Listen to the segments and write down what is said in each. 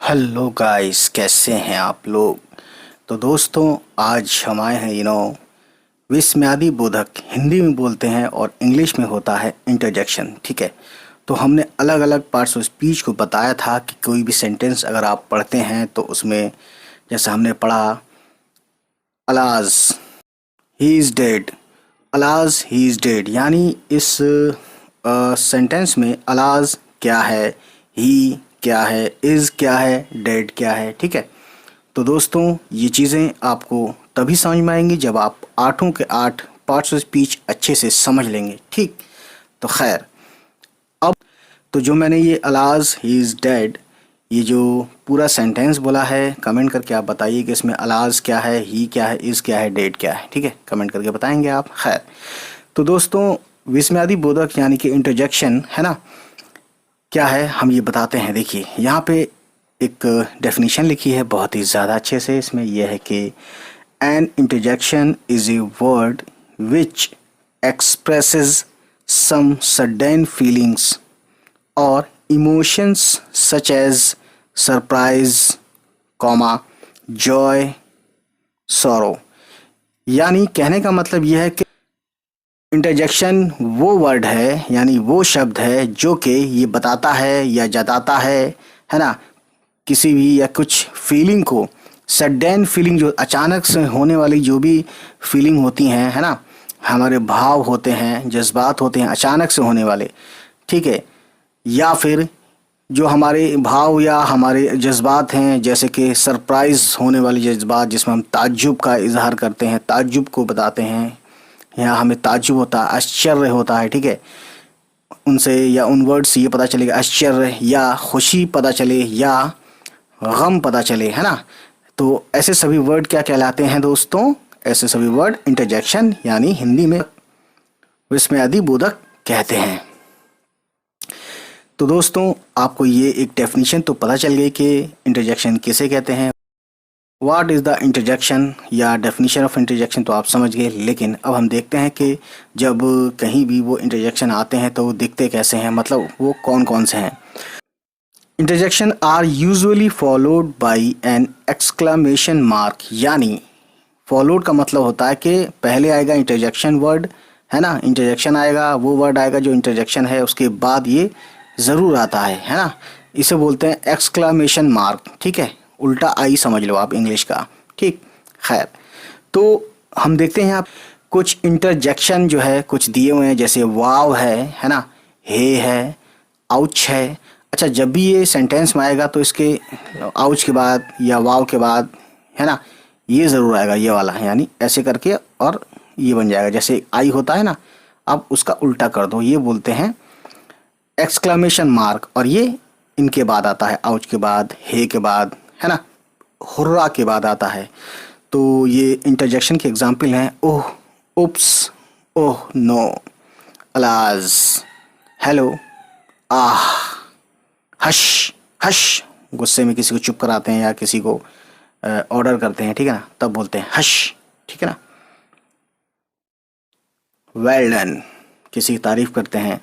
Hello guys, कैसे हैं आप लोग। तो दोस्तों, आज हम आए हैं विस्मयादि बोधक हिंदी में बोलते हैं और इंग्लिश में होता है इंटरजेक्शन। ठीक है। तो हमने अलग अलग पार्ट्स ऑफ स्पीच को बताया था कि कोई भी सेंटेंस अगर आप पढ़ते हैं तो उसमें जैसे हमने पढ़ा alas he is dead. Alas he is dead यानी इस सेंटेंस में अलाज क्या है, ही क्या है, इज़ क्या है, डेड क्या है। ठीक है। तो दोस्तों, ये चीज़ें आपको तभी समझ में आएंगी जब आप आठों के आठ पार्ट्स ऑफ स्पीच अच्छे से समझ लेंगे। ठीक। तो खैर, अब तो जो मैंने ये अलाज ही इज़ डेड, ये जो पूरा सेंटेंस बोला है, कमेंट करके आप बताइए कि इसमें अलाज क्या है, ही क्या है, इज़ क्या है, डेड क्या है। ठीक है, कमेंट करके बताएंगे आप। खैर, तो दोस्तों, विस्मयादि बोधक यानी कि इंटरजेक्शन है ना, क्या है हम ये बताते हैं। देखिए यहाँ पे एक डेफिनेशन लिखी है बहुत ही ज़्यादा अच्छे से। इसमें यह है कि an interjection is a word which expresses some sudden feelings और emotions such as surprise, comma, joy, sorrow. यानी कहने का मतलब यह है कि इंटरजेक्शन वो वर्ड है, यानी वो शब्द है जो कि ये बताता है या जताता है ना, किसी भी या कुछ फीलिंग को, सडन फीलिंग, जो अचानक से होने वाली जो भी फीलिंग होती हैं, है ना, हमारे भाव होते हैं, जज्बात होते हैं अचानक से होने वाले। ठीक है। या फिर जो हमारे भाव या हमारे जज्बात हैं, जैसे कि सरप्राइज होने वाले जज्बात जिसमें हम ताज्जुब का इजहार करते हैं, ताज्जुब को बताते हैं, या हमें ताज्जुब होता है, आश्चर्य होता है। ठीक है। उनसे या उन वर्ड से ये पता चलेगा, आश्चर्य या खुशी पता चले या गम पता चले, है ना। तो ऐसे सभी वर्ड क्या कहलाते हैं दोस्तों? ऐसे सभी वर्ड इंटरजेक्शन यानी हिंदी में विस्मयादि बोधक कहते हैं। तो दोस्तों, आपको ये एक डेफिनेशन तो पता चल गई कि इंटरजेक्शन किसे कहते हैं, व्हाट इज़ द इंटरजेक्शन या डेफिनेशन ऑफ इंटरजेक्शन तो आप समझ गए। लेकिन अब हम देखते हैं कि जब कहीं भी वो इंटरजेक्शन आते हैं तो वो दिखते कैसे हैं, मतलब वो कौन कौन से हैं। Interjection are usually followed by an exclamation mark, यानी फॉलोड का मतलब होता है कि पहले आएगा इंटरजेक्शन वर्ड, है ना, इंटरजेक्शन आएगा, वो वर्ड आएगा जो इंटरजेक्शन है, उसके बाद ये ज़रूर आता है ना। इसे बोलते हैं एक्सक्लामेशन मार्क। ठीक है, उल्टा आई समझ लो आप इंग्लिश का। ठीक। खैर, तो हम देखते हैं यहाँ कुछ इंटरजेक्शन जो है कुछ दिए हुए हैं, जैसे वाव है ना, हे है, आउच है। अच्छा, जब भी ये सेंटेंस में आएगा तो इसके आउच के बाद या वाव के बाद, है ना, ये ज़रूर आएगा, ये वाला, यानी ऐसे करके और ये बन जाएगा जैसे आई होता है ना। अब उसका उल्टा कर दो, ये बोलते हैं एक्सक्लामेशन मार्क, और ये इनके बाद आता है, आउच के बाद, हे के बाद, है ना, हुर्रा के बाद आता है। तो ये इंटरजेक्शन के एग्जाम्पल हैं ओह, उप्स, ओह नो, अलाज, हेलो, आह, हश, हश, गुस्से में किसी को चुप कराते हैं या किसी को ऑर्डर करते हैं, ठीक है ना, तब बोलते हैं हश। ठीक है ना। वेल डन, किसी की तारीफ करते हैं।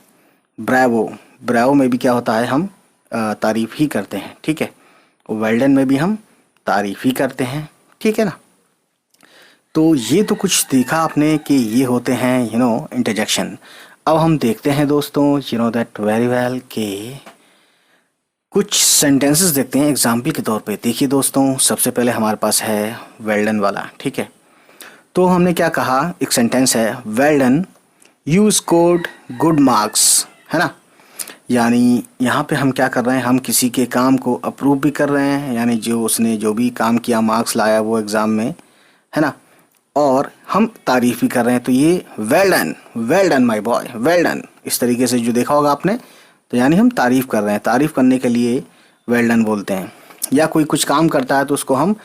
ब्रावो, ब्रावो में भी क्या होता है, हम तारीफ ही करते हैं। ठीक है। वेल डन में भी हम तारीफ ही करते हैं। ठीक है ना। तो ये तो कुछ देखा आपने कि ये होते हैं इंटरजेक्शन। अब हम देखते हैं दोस्तों, दैट वेरी वेल, कि कुछ सेंटेंसेस देखते हैं एग्जाम्पल के तौर पे। देखिए दोस्तों, सबसे पहले हमारे पास है वेल डन वाला। ठीक है। तो हमने क्या कहा, एक सेंटेंस है well done, you scored good marks, है ना। यानी यहाँ पे हम क्या कर रहे हैं, हम किसी के काम को अप्रूव भी कर रहे हैं, यानी जो उसने जो भी काम किया, मार्क्स लाया वो एग्ज़ाम में, है ना, और हम तारीफ भी कर रहे हैं। तो ये well done my boy, well done, इस तरीके से जो देखा होगा आपने, तो यानी हम तारीफ कर रहे हैं, तारीफ करने के लिए वेल डन बोलते हैं। या कोई कुछ काम करता है तो उसको हम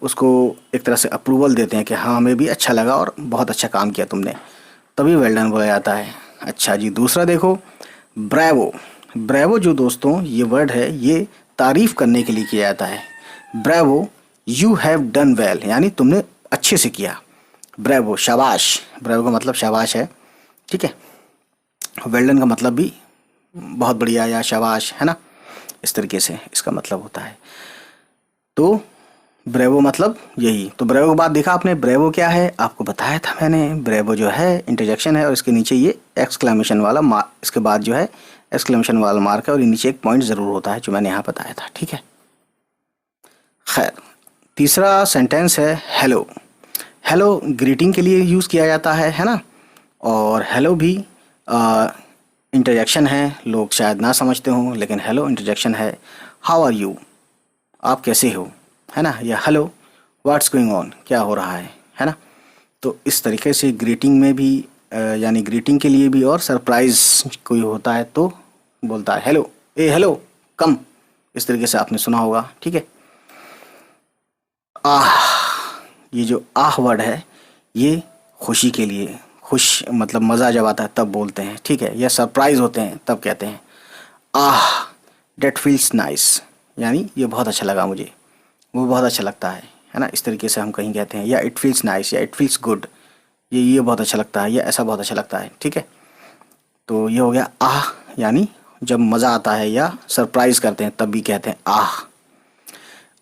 उसको एक तरह से अप्रूवल देते हैं कि हाँ, हमें भी अच्छा लगा और बहुत अच्छा काम किया तुमने, तभी वेल डन बोला जाता है। अच्छा जी, दूसरा देखो, ब्रेवो। ब्रेवो जो दोस्तों ये वर्ड है, ये तारीफ करने के लिए किया जाता है। Bravo, you have done well, यानी तुमने अच्छे से किया। ब्रेवो, शाबाश, ब्रेवो का मतलब शाबाश है। ठीक है। वेल डन का मतलब भी बहुत बढ़िया या शाबाश, है ना, इस तरीके से इसका मतलब होता है। तो ब्रेवो मतलब यही। तो ब्रेवो के बाद देखा आपने, ब्रेवो क्या है आपको बताया था मैंने। ब्रेवो जो है इंटरजेक्शन है और इसके नीचे ये एक्सक्लेमेशन वाला मार्क, इसके बाद जो है एक्सक्लेमेशन वाला मार्क है और नीचे एक पॉइंट ज़रूर होता है जो मैंने यहाँ बताया था, ठीक है। खैर, तीसरा सेंटेंस है हेलो। हेलो ग्रीटिंग के लिए यूज़ किया जाता है ना। और हेलो भी इंटरजेक्शन है, लोग शायद ना समझते हों लेकिन हेलो इंटरजेक्शन है। हाउ आर यू, आप कैसे हो, है ना। या हेलो व्हाट्स गोइंग ऑन, क्या हो रहा है ना। तो इस तरीके से ग्रीटिंग में भी यानी ग्रीटिंग के लिए भी और सरप्राइज कोई होता है तो बोलता है हेलो, ए हेलो कम, इस तरीके से आपने सुना होगा, ठीक है। आह, ये जो आह वर्ड है ये खुशी के लिए, खुश मतलब मज़ा जब आता है तब बोलते हैं, ठीक है। या सरप्राइज होते हैं तब कहते हैं आह डेट फील्स नाइस, यानी ये बहुत अच्छा लगा मुझे, वो बहुत अच्छा लगता है ना। इस तरीके से हम कहीं कहते हैं। या इट फील्स नाइस या इट फील्स गुड, ये बहुत अच्छा लगता है या ऐसा बहुत अच्छा लगता है, ठीक है। तो ये हो गया आह, यानी जब मज़ा आता है या सरप्राइज करते हैं तब भी कहते हैं आह।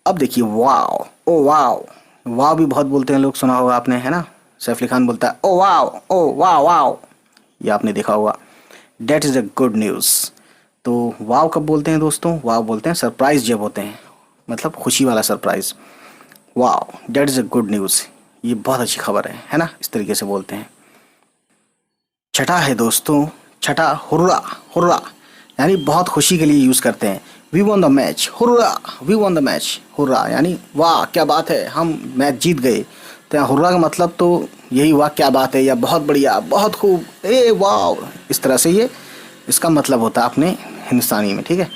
अब देखिए वाओ, ओ वाओ, वाओ भी बहुत बोलते हैं लोग, सुना होगा आपने, है ना। सैफ अली खान बोलता है oh wow, oh wow wow, ये आपने देखा होगा। That is a good news. तो वाओ कब बोलते हैं दोस्तों, वाओ बोलते हैं सरप्राइज जब होते हैं, मतलब खुशी वाला surprise. Wow that is a good news, ये बहुत अच्छी खबर है ना, इस तरीके से बोलते हैं। छठा है दोस्तों, छठा हुर्रा। हुर्रा यानी बहुत खुशी के लिए यूज़ करते हैं। We won the match, hurrah we won the match. Hurrah यानी वाह क्या बात है, हम मैच जीत गए। तो यहाँ हुर्रा का मतलब तो यही, वाह क्या बात है या बहुत बढ़िया, बहुत खूब, ए वाह, इस तरह से ये इसका मतलब होता है अपने हिंदुस्तानी में, ठीक है।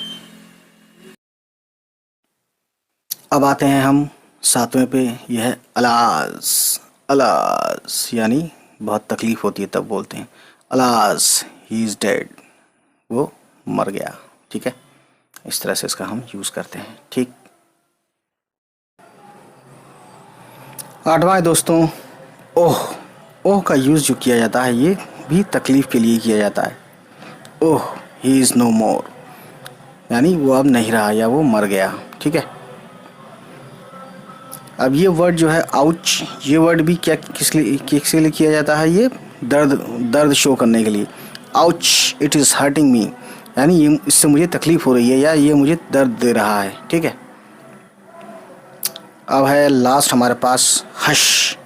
अब आते हैं हम सातवें पे, यह है अलाज। अलाज यानी बहुत तकलीफ़ होती है तब बोलते हैं अलाज ही इज़ डेड, वो मर गया, ठीक है। इस तरह से इसका हम यूज़ करते हैं, ठीक। आठवां है दोस्तों ओह। ओह का यूज़ जो किया जाता है ये भी तकलीफ़ के लिए किया जाता है। ओह ही इज़ नो मोर, यानी वो अब नहीं रहा या वो मर गया, ठीक है। अब ये वर्ड जो है आउच, ये वर्ड भी क्या किसके लिए किया जाता है, ये दर्द शो करने के लिए। Ouch it is hurting me, यानी ये इससे मुझे तकलीफ़ हो रही है या ये मुझे दर्द दे रहा है, ठीक है। अब है लास्ट हमारे पास हश।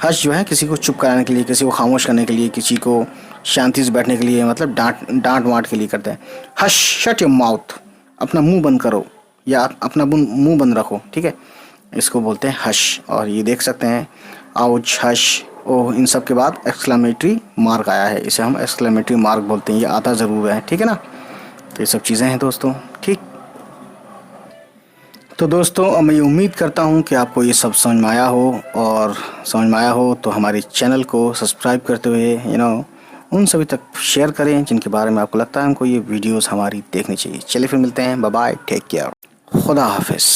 हश जो है किसी को चुप कराने के लिए, किसी को खामोश करने के लिए, किसी को शांति से बैठने के लिए, मतलब डांट वाट के लिए करते हैं। हश शट योर माउथ, अपना मुंह बंद करो या अपना मुंह बंद रखो, ठीक है। इसको बोलते हैं हश। और ये देख सकते हैं आउच, हश, ओह, इन सब के बाद एक्सक्लेमेटरी मार्क आया है, इसे हम एक्सक्लेमेटरी मार्क बोलते हैं। ये आता ज़रूर है, ठीक है ना। तो ये सब चीज़ें हैं दोस्तों, ठीक। तो दोस्तों मैं ये उम्मीद करता हूँ कि आपको ये सब समझ में आया हो, और समझ में आया हो तो हमारे चैनल को सब्सक्राइब करते हुए उन सभी तक शेयर करें जिनके बारे में आपको लगता है हमको ये वीडियोस हमारी देखनी चाहिए। चलिए फिर मिलते हैं, बाय बाय, टेक केयर, खुदा हाफिज़।